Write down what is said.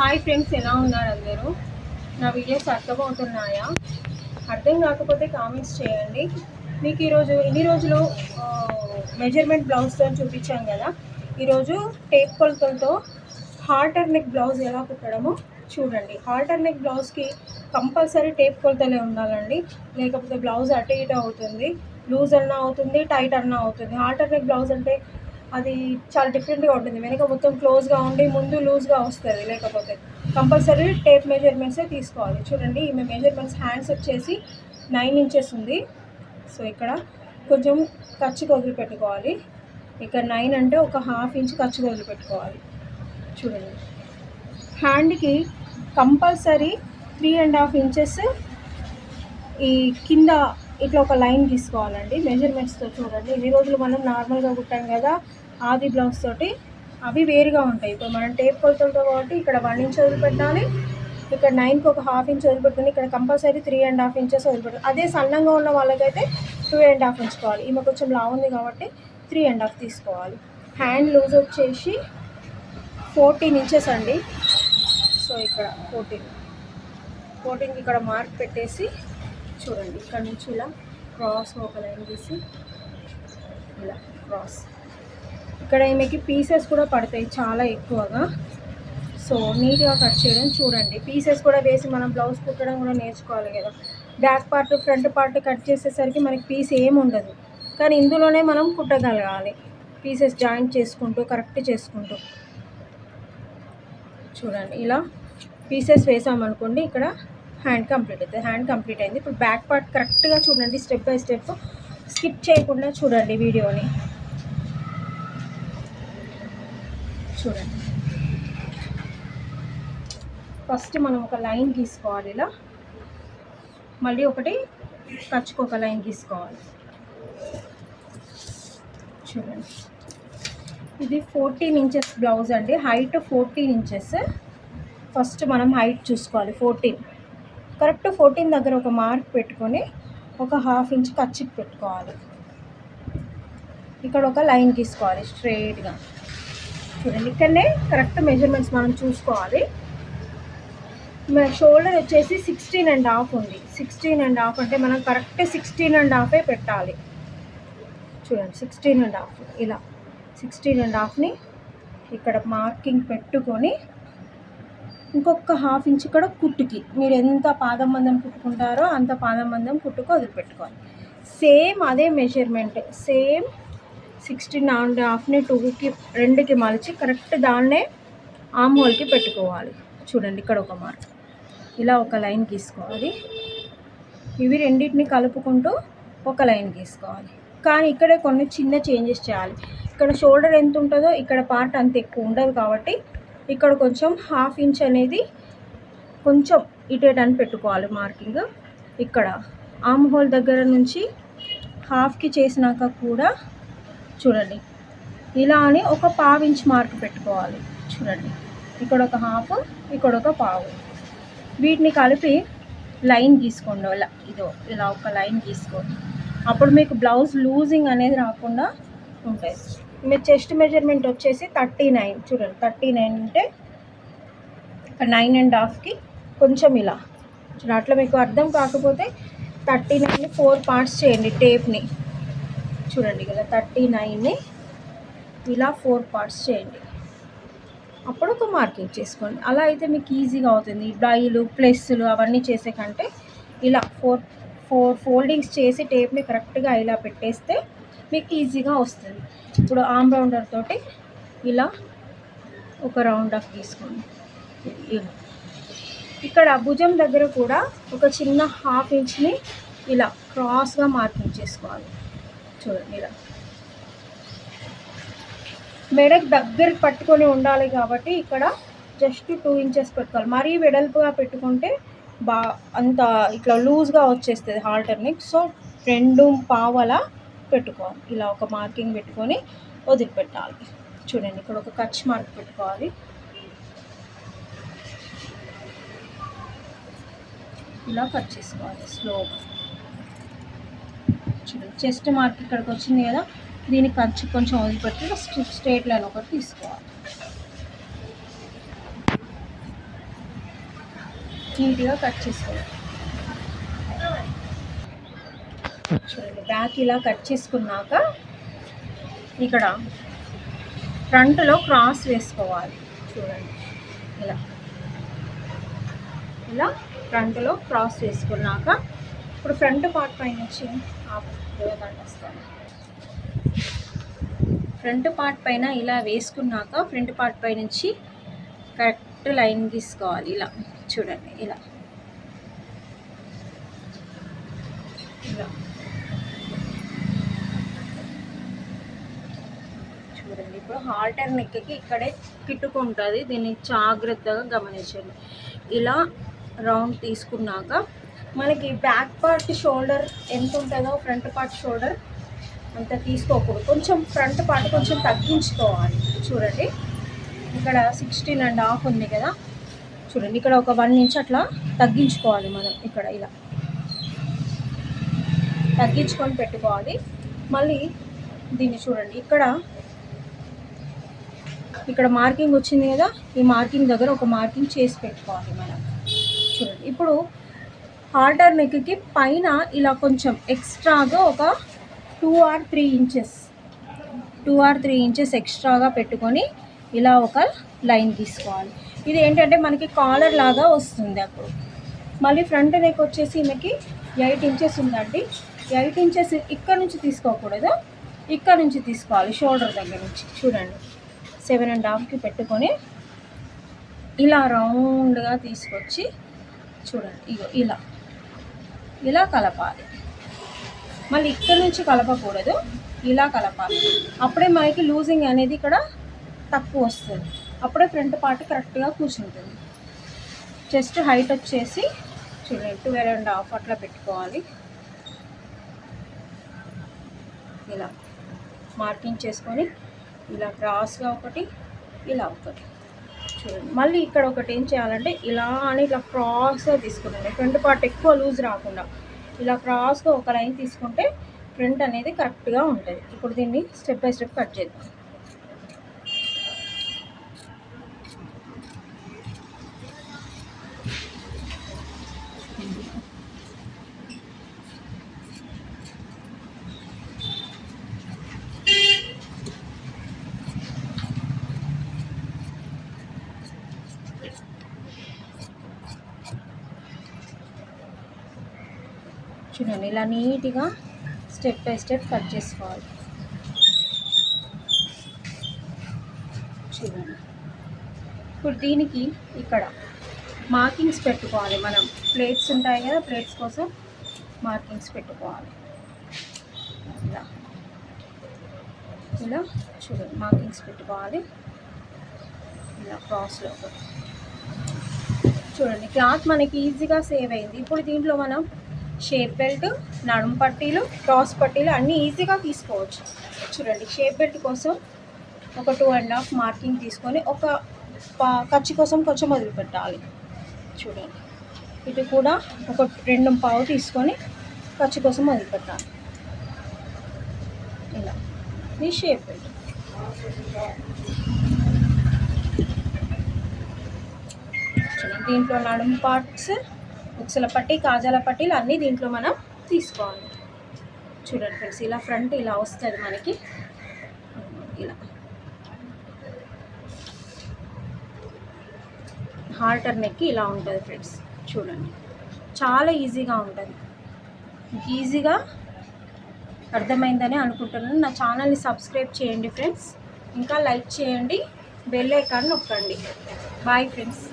Hi friends, ఎలా ఉన్నారు అందరూ? నా వీడియోస్ అర్థమవుతున్నాయా? అర్థం కాకపోతే కామెంట్స్ చేయండి. మీకు ఈరోజు ఇన్ని రోజులు మెజర్మెంట్ బ్లౌజ్తో చూపించాం కదా. ఈరోజు టేప్ కొలతలతో హాల్టర్ నెక్ బ్లౌజ్ ఎలా కుట్టడమో చూడండి. హాల్టర్ నెక్ బ్లౌజ్కి కంపల్సరీ టేప్ కొలతలే ఉండాలండి, లేకపోతే బ్లౌజ్ అటు ఇటు అవుతుంది. లూజ్ అన్నా అవుతుంది, టైట్ అన్నా అవుతుంది. హాల్టర్ నెక్ బ్లౌజ్ అంటే అది చాలా డిఫరెంట్గా ఉంటుంది. వెనక మొత్తం క్లోజ్గా ఉండి ముందు లూజ్గా వస్తుంది. లేకపోతే కంపల్సరీ టేప్ మెజర్మెంట్సే తీసుకోవాలి. చూడండి, ఈమె మెజర్మెంట్స్ హ్యాండ్స్ వచ్చేసి 9 ఇంచెస్ ఉంది. సో ఇక్కడ కొంచెం ఖర్చుకు వదిలిపెట్టుకోవాలి. ఇక్కడ 9 అంటే ఒక ½ ఇంచ్ ఖర్చుకు వదిలిపెట్టుకోవాలి. చూడండి, హ్యాండ్కి కంపల్సరీ 3.5 ఇంచెస్ ఈ కింద ఇట్లా ఒక లైన్ తీసుకోవాలండి మెజర్మెంట్స్తో. చూడండి, ఇన్ని రోజులు మనం నార్మల్గా కుట్టాం కదా ఆది బ్లౌజ్ తోటి, అవి వేరుగా ఉంటాయి. ఇప్పుడు మనం టేప్ కొలతలతో కాబట్టి ఇక్కడ 1 ఇంచ్ వదిలిపెట్టాలి, ఇక్కడ 9కి ఒక ½ ఇంచ్ వదిలిపెట్టాలి, ఇక్కడ కంపల్సరీ 3.5 ఇంచెస్ వదిలిపెట్టాలి. అదే సన్నంగా ఉన్న వాళ్ళకైతే 2.5 ఉంచుకోవాలి. ఈమె కొంచెం లావు ఉంది కాబట్టి 3.5 తీసుకోవాలి. హ్యాండ్ లూజ్ వచ్చేసి 14 ఇంచెస్ అండి. సో ఇక్కడ 14కి ఇక్కడ మార్క్ పెట్టేసి చూడండి, ఇక్కడ నుంచి ఇలా క్రాస్ ఒక లైన్ తీసి ఇలా క్రాస్. ఇక్కడ ఈమెకి పీసెస్ కూడా పడతాయి చాలా ఎక్కువగా. సో నీట్గా కట్ చేయడం చూడండి. పీసెస్ కూడా వేసి మనం బ్లౌజ్ కుట్టడం కూడా నేర్చుకోవాలి కదా. Back part front part cut చేసేసరికి మనకి పీస్ ఏమి ఉండదు, కానీ ఇందులోనే మనం కుట్టగలగాలి. పీసెస్ జాయింట్ చేసుకుంటూ కరెక్ట్ చేసుకుంటూ చూడండి. ఇలా పీసెస్ వేసామనుకోండి, ఇక్కడ హ్యాండ్ కంప్లీట్ అవుతుంది. హ్యాండ్ కంప్లీట్ అయింది. ఇప్పుడు బ్యాక్ పార్ట్ కరెక్ట్గా చూడండి, స్టెప్ బై స్టెప్ స్కిప్ చేయకుండా చూడండి వీడియోని. చూడండి, ఫస్ట్ మనం ఒక లైన్ గీసుకోవాలి. ఇలా మళ్ళీ ఒకటి ఖర్చుకు ఒక లైన్ గీసుకోవాలి. చూడండి, ఇది 14 ఇంచెస్ బ్లౌజ్ అండి. Height 14 inches. ఫస్ట్ మనం హైట్ చూసుకోవాలి. 14 కరెక్ట్ 14 దగ్గర ఒక మార్క్ పెట్టుకొని ఒక ½ ఇంచ్ ఖర్చుకు పెట్టుకోవాలి. ఇక్కడ ఒక లైన్ గీసుకోవాలి స్ట్రైట్గా. చూడండి, ఇక్కడనే కరెక్ట్ మెజర్మెంట్స్ మనం చూసుకోవాలి. మన షోల్డర్ వచ్చేసి 16.5 ఉంది. 16.5 అంటే మనం కరెక్ట్ 16.5 పెట్టాలి. చూడండి, 16.5 ఇలా 16.5ని ఇక్కడ మార్కింగ్ పెట్టుకొని ఇంకొక ½ ఇంచ్ ఇక్కడ కుట్టుకి, మీరు ఎంత పాదం మందం కుట్టుకుంటారో అంత పాదం మందం కుట్టుకు వదిలిపెట్టుకోవాలి. సేమ్ అదే మెజర్మెంట్, సేమ్ 16.5ని 2కి మలిచి కరెక్ట్ దాన్నే ఆమ్ హోల్కి పెట్టుకోవాలి. చూడండి, ఇక్కడ ఒక మార్క్, ఇలా ఒక లైన్ గీసుకోవాలి. ఇవి రెండింటిని కలుపుకుంటూ ఒక లైన్ గీసుకోవాలి. కానీ ఇక్కడే కొన్ని చిన్న చేంజెస్ చేయాలి. ఇక్కడ షోల్డర్ ఎంత ఉంటుందో ఇక్కడ పార్ట్ అంత ఎక్కువ ఉండదు కాబట్టి ఇక్కడ కొంచెం ½ ఇంచ్ అనేది కొంచెం ఇటేట్ అని పెట్టుకోవాలి మార్కింగ్. ఇక్కడ ఆమ్ హోల్ దగ్గర నుంచి హాఫ్కి చేసినాక కూడా చూడండి, ఇలా అని ఒక ½ ఇంచ్ మార్క్ పెట్టుకోవాలి. చూడండి, ఇక్కడ ఒక ½ ఇక్కడ ఒక ½, వీటిని కలిపి లైన్ గీసుకోండి. ఇదో ఇలా ఒక లైన్ గీసుకోండి. అప్పుడు మీకు బ్లౌజ్ లూజింగ్ అనేది రాకుండా ఉంటుంది. మీ చెస్ట్ మెజర్మెంట్ వచ్చేసి 39. చూడండి, 39 అంటే 9.5కి కొంచెం ఇలా చూడండి. అట్లా మీకు అర్థం కాకపోతే 39ని 4 పార్ట్స్ చేయండి టేప్ని. చూడండి, ఇలా 39ని ఇలా 4 పార్ట్స్ చేయండి. అప్పుడు ఒక మార్కింగ్ చేసుకోండి. అలా అయితే మీకు ఈజీగా అవుతుంది. డైలు ప్లస్లు అవన్నీ చేసే కంటే ఇలా 4 ఫోల్డింగ్స్ చేసి టేప్ని కరెక్ట్గా ఇలా పెట్టేస్తే మీకు ఈజీగా వస్తుంది. ఇప్పుడు ఆమ్ రౌండర్ తోటి ఇలా ఒక రౌండ్ ఆఫ్ తీసుకోండి. ఇక్కడ భుజం దగ్గర కూడా ఒక చిన్న ½ ఇంచ్ని ఇలా క్రాస్గా మార్కింగ్ చేసుకోవాలి. చూడండి, ఇలా మెడకు దగ్గరికి పట్టుకొని ఉండాలి కాబట్టి ఇక్కడ జస్ట్ 2 ఇంచెస్ పెట్టుకోవాలి. మరీ వెడల్పుగా పెట్టుకుంటే అంత ఇట్లా లూజ్గా వచ్చేస్తుంది హాల్టర్ నెక్. సో 2.5 పెట్టుకోవాలి. ఇలా ఒక మార్కింగ్ పెట్టుకొని వదిలిపెట్టాలి. చూడండి, ఇక్కడ ఒక కచ్ మార్క్ పెట్టుకోవాలి. ఇలా కట్ చేసుకోవాలి స్లోగా. చూడండి, చెస్ట్ మార్క్ ఇక్కడికి వచ్చింది కదా, దీనికి ఖర్చు కొంచెం వదిలిపెట్టి స్ట్రేట్ లైన్ ఒకటి తీసుకోవాలి. నీట్గా కట్ చేసుకోవాలి. చూడండి, బ్యాక్ ఇలా కట్ చేసుకున్నాక ఇక్కడ ఫ్రంట్లో క్రాస్ వేసుకోవాలి. చూడండి, ఇలా ఇలా ఫ్రంట్లో క్రాస్ వేసుకున్నాక ఇప్పుడు ఫ్రంట్ పార్ట్ పై నుంచి వస్తాను. ఫ్రంట్ పార్ట్ పైన ఇలా వేసుకున్నాక ఫ్రంట్ పార్ట్ పై నుంచి కరెక్ట్ లైన్ తీసుకోవాలి. ఇలా చూడండి, ఇలా ఇలా చూడండి. ఇప్పుడు హాల్టర్ నెక్కి ఇక్కడే కిట్టుకుంటుంది, దీన్ని జాగ్రత్తగా గమనించండి. ఇలా రౌండ్ తీసుకున్నాక మనకి బ్యాక్ పార్ట్ షోల్డర్ ఎంత ఉంటుందో ఫ్రంట్ పార్ట్ షోల్డర్ అంత తీసుకోకూడదు, కొంచెం ఫ్రంట్ పార్ట్ కొంచెం తగ్గించుకోవాలి. చూడండి, ఇక్కడ 16.5 ఉంది కదా, చూడండి ఇక్కడ ఒక 1 ఇంచ్ అట్లా తగ్గించుకోవాలి మనం. ఇక్కడ ఇలా తగ్గించుకొని పెట్టుకోవాలి. మళ్ళీ దీన్ని చూడండి, ఇక్కడ మార్కింగ్ వచ్చింది కదా, ఈ మార్కింగ్ దగ్గర ఒక మార్కింగ్ చేసి పెట్టుకోవాలి మనం. చూడండి, ఇప్పుడు హాల్టర్ నెక్కి పైన ఇలా కొంచెం ఎక్స్ట్రాగా ఒక 2 or 3 ఇంచెస్ ఎక్స్ట్రాగా పెట్టుకొని ఇలా ఒక లైన్ తీసుకోవాలి. ఇది ఏంటంటే మనకి కాలర్ లాగా వస్తుంది. అప్పుడు మళ్ళీ ఫ్రంట్ నెక్ వచ్చేసి ఈమెకి 8 ఇంచెస్ ఉందండి. 8 ఇంచెస్ ఇక్కడ నుంచి తీసుకోకూడదు, ఇక్కడ నుంచి తీసుకోవాలి, షోల్డర్ దగ్గర నుంచి. చూడండి, 7.5కి పెట్టుకొని ఇలా రౌండ్గా తీసుకొచ్చి చూడండి, ఇగో ఇలా కలపాలి. మళ్ళీ ఇక్కడ నుంచి కలపకూడదు, ఇలా కలపాలి. అప్పుడే మనకి లూజింగ్ అనేది ఇక్కడ తక్కువ వస్తుంది, అప్పుడే ఫ్రంట్ పార్ట్ కరెక్ట్గా కూర్చుంటుంది. చెస్ట్ హైట్ వచ్చేసి చూడండి 12.5 అట్లా పెట్టుకోవాలి. ఇలా మార్కింగ్ చేసుకొని ఇలా క్రాస్గా ఒకటి, ఇలా ఒకటి. చూడండి, మళ్ళీ ఇక్కడ ఒకటి ఏం చేయాలంటే ఇలా అని ఇట్లా క్రాస్గా తీసుకుందండి, ఫ్రంట్ పార్ట్ ఎక్కువ లూజ్ రాకుండా ఇలా క్రాస్గా ఒక లైన్ తీసుకుంటే ఫ్రంట్ అనేది కరెక్ట్గా ఉంటుంది. ఇప్పుడు దీన్ని స్టెప్ బై స్టెప్ కట్ చేద్దాం. చూడండి, ఇలా నీట్గా స్టెప్ బై స్టెప్ కట్ చేసుకోవాలి. చూడండి, ఇప్పుడు దీనికి ఇక్కడ మార్కింగ్స్ పెట్టుకోవాలి మనం. ప్లేట్స్ ఉంటాయి కదా, ప్లేట్స్ కోసం మార్కింగ్స్ పెట్టుకోవాలి. ఇలా చూడండి, మార్కింగ్స్ పెట్టుకోవాలి. ఇలా క్రాస్లో చూడండి, క్లాత్ మనకి ఈజీగా సేవ్ అయింది. ఇప్పుడు దీంట్లో మనం షేప్ బెల్ట్, నడుము పట్టీలు, క్రాస్ పట్టీలు అన్నీ ఈజీగా తీసుకోవచ్చు. చూడండి, షేప్ బెల్ట్ కోసం ఒక 2.5 మార్కింగ్ తీసుకొని ఒక ఖర్చు కోసం కొంచెం వదిలిపెట్టాలి. చూడండి, ఇటు కూడా ఒక 2.5 తీసుకొని ఖర్చు కోసం వదిలిపెట్టాలి. ఇలా ఈ షేప్ బెల్ట్. దీంట్లో నడుము పార్ట్స్, ఉక్సల పట్టి, కాజాల పట్టీలు అన్నీ దీంట్లో మనం తీసుకోవాలి. చూడండి ఫ్రెండ్స్, ఇలా ఫ్రంట్ ఇలా వస్తుంది మనకి. ఇలా హాల్టర్ నెక్కి ఇలా ఉంటుంది ఫ్రెండ్స్. చూడండి, చాలా ఈజీగా ఉంటుంది. ఈజీగా అర్థమైందని అనుకుంటున్నాను. నా ఛానల్ని సబ్స్క్రైబ్ చేయండి ఫ్రెండ్స్, ఇంకా లైక్ చేయండి, బెల్ ఐకాన్ నొక్కండి. Bye friends.